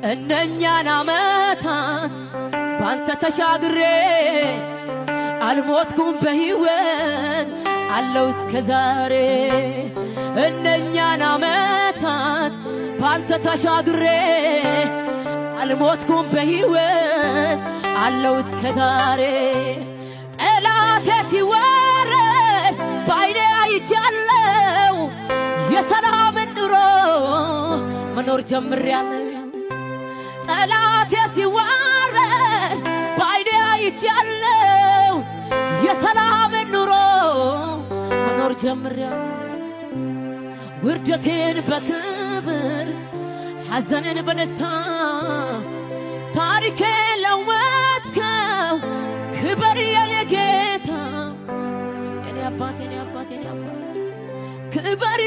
እነኛን ዓመታት ባንተ ተሻግሬ አልሞትኩም በሕይወት አለው እስከ ዛሬ እነኛን ዓመታት ባንተ ተሻግሬ አልሞትኩም በሕይወት አለው እስከ ዛሬ ጠላቴ ሲዋረድ በዓይኔ አይቻለው የሰላምን ኑሮ መኖር ጀምሬያለሁ ጠላቴ ሲዋረድ በዓይኔ አይቻለው የሰላምን ኑሮ መኖር ጀምሬያለሁ ውርደቴን በክብር ሐዘንን በደስታ ታሪኬን ለወጥከው ክብር የኔ ጌታ የኔ አባት የኔ አባት የኔ አባት ክብር